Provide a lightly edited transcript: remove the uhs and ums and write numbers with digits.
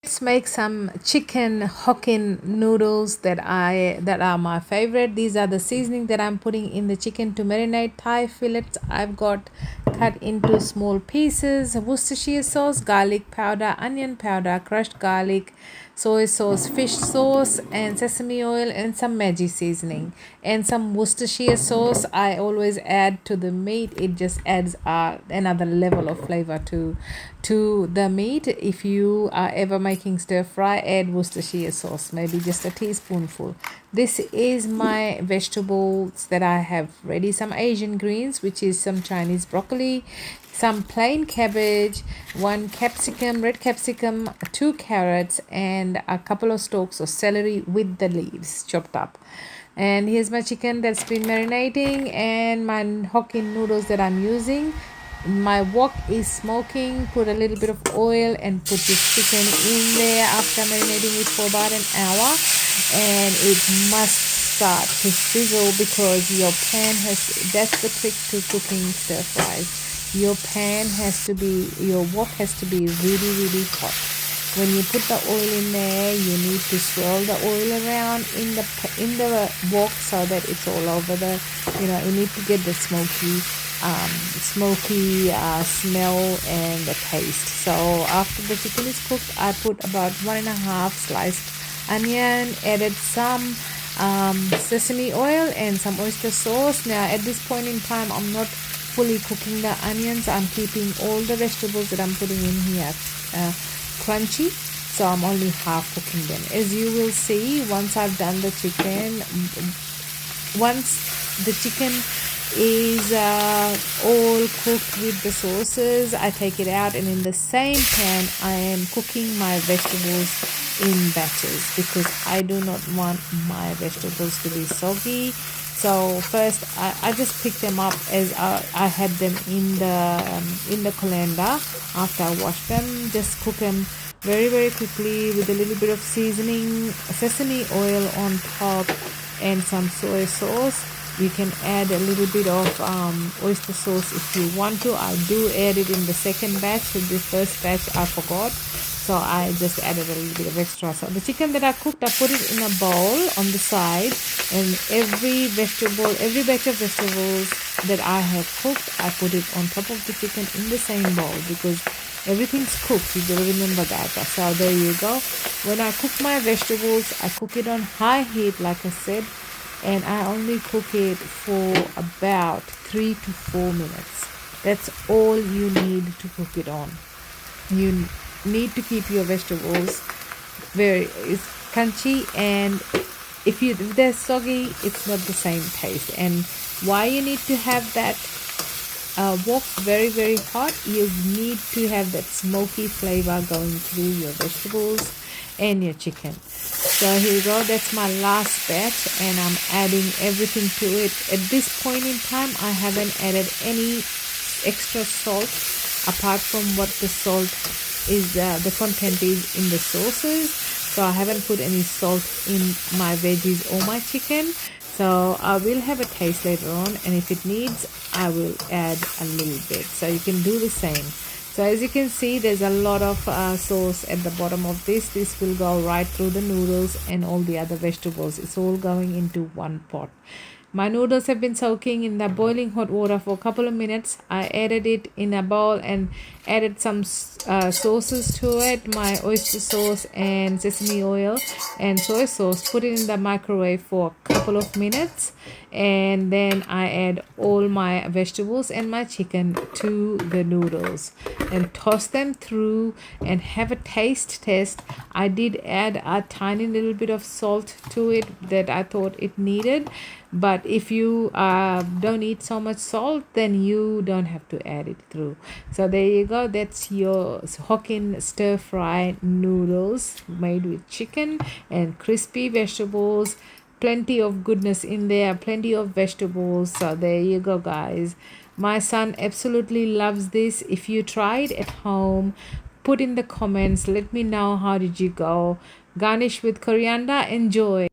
Let's make some chicken Hokkien noodles that are my favorite. These are the seasoning that I'm putting in the chicken to marinate. Thai fillets I've got cut into small pieces. Worcestershire sauce, garlic powder, onion powder, crushed garlic, soy sauce, fish sauce, and sesame oil, and some Maggi seasoning, and some Worcestershire sauce. I always add to the meat. It just adds another level of flavor to the meat. If you are ever making stir fry, add Worcestershire sauce, maybe just a teaspoonful. This is my vegetables that I have ready. Some Asian greens, which is some Chinese broccoli, some plain cabbage, one capsicum, red capsicum, two carrots, and a couple of stalks of celery with the leaves chopped up. And here's my chicken that's been marinating, and my Hokkien noodles that I'm using. My wok is smoking. Put a little bit of oil and put this chicken in there after marinating it for about an hour, and it must start to sizzle because your pan has, that's the trick to cooking stir fries. Your wok has to be really hot. When you put the oil in there, you need to swirl the oil around in the wok so that it's all over the, you need to get the smoky smell and the taste. So after the chicken is cooked, I put about 1.5 sliced onion, added some sesame oil and some oyster sauce. Now at this point in time, I'm not fully cooking the onions. I'm keeping all the vegetables that I'm putting in here crunchy, so I'm only half cooking them. As you will see, once I've done the chicken, once the chicken is all cooked with the sauces, I take it out, and in the same pan I am cooking my vegetables in batches because I do not want my vegetables to be soggy. So first I just pick them up as I had them in the colander. After I wash them, just cook them very quickly with a little bit of seasoning, sesame oil on top, and some soy sauce. You can add a little bit of oyster sauce if you want to. I do add it in the second batch. So the first batch I forgot, so I just added a little bit of extra. So the chicken that I cooked, I put it in a bowl on the side, and every batch of vegetables that I have cooked, I put it on top of the chicken in the same bowl because everything's cooked. You gotta remember that. So there you go. When I cook my vegetables, I cook it on high heat, like I said, and I only cook it for about 3 to 4 minutes. That's all you need to cook it on. You need to keep your vegetables very crunchy, and if they're soggy, it's not the same taste. And why you need to have that wok very hot, you need to have that smoky flavor going through your vegetables and your chicken. So here you go, that's my last batch, and I'm adding everything to it. At this point in time, I haven't added any extra salt apart from what the salt is, the content is in the sauces. So I haven't put any salt in my veggies or my chicken. So I will have a taste later on, and if it needs, I will add a little bit. So you can do the same. So as you can see, there's a lot of sauce at the bottom of this. This will go right through the noodles and all the other vegetables. It's all going into one pot. My noodles have been soaking in the boiling hot water for a couple of minutes. I added it in a bowl and added some sauces to it, my oyster sauce and sesame oil and soy sauce. Put it in the microwave for a couple of minutes, and then I add all my vegetables and my chicken to the noodles and toss them through and have a taste test. I did add a tiny little bit of salt to it that I thought it needed, but if you don't eat so much salt, then you don't have to add it through. So there you go, that's your Hokkien stir fry noodles made with chicken and crispy vegetables. Plenty of goodness in there, plenty of vegetables. So there you go, guys. My son absolutely loves this. If you try it at home, put in the comments, let me know how did you go. Garnish with coriander. Enjoy.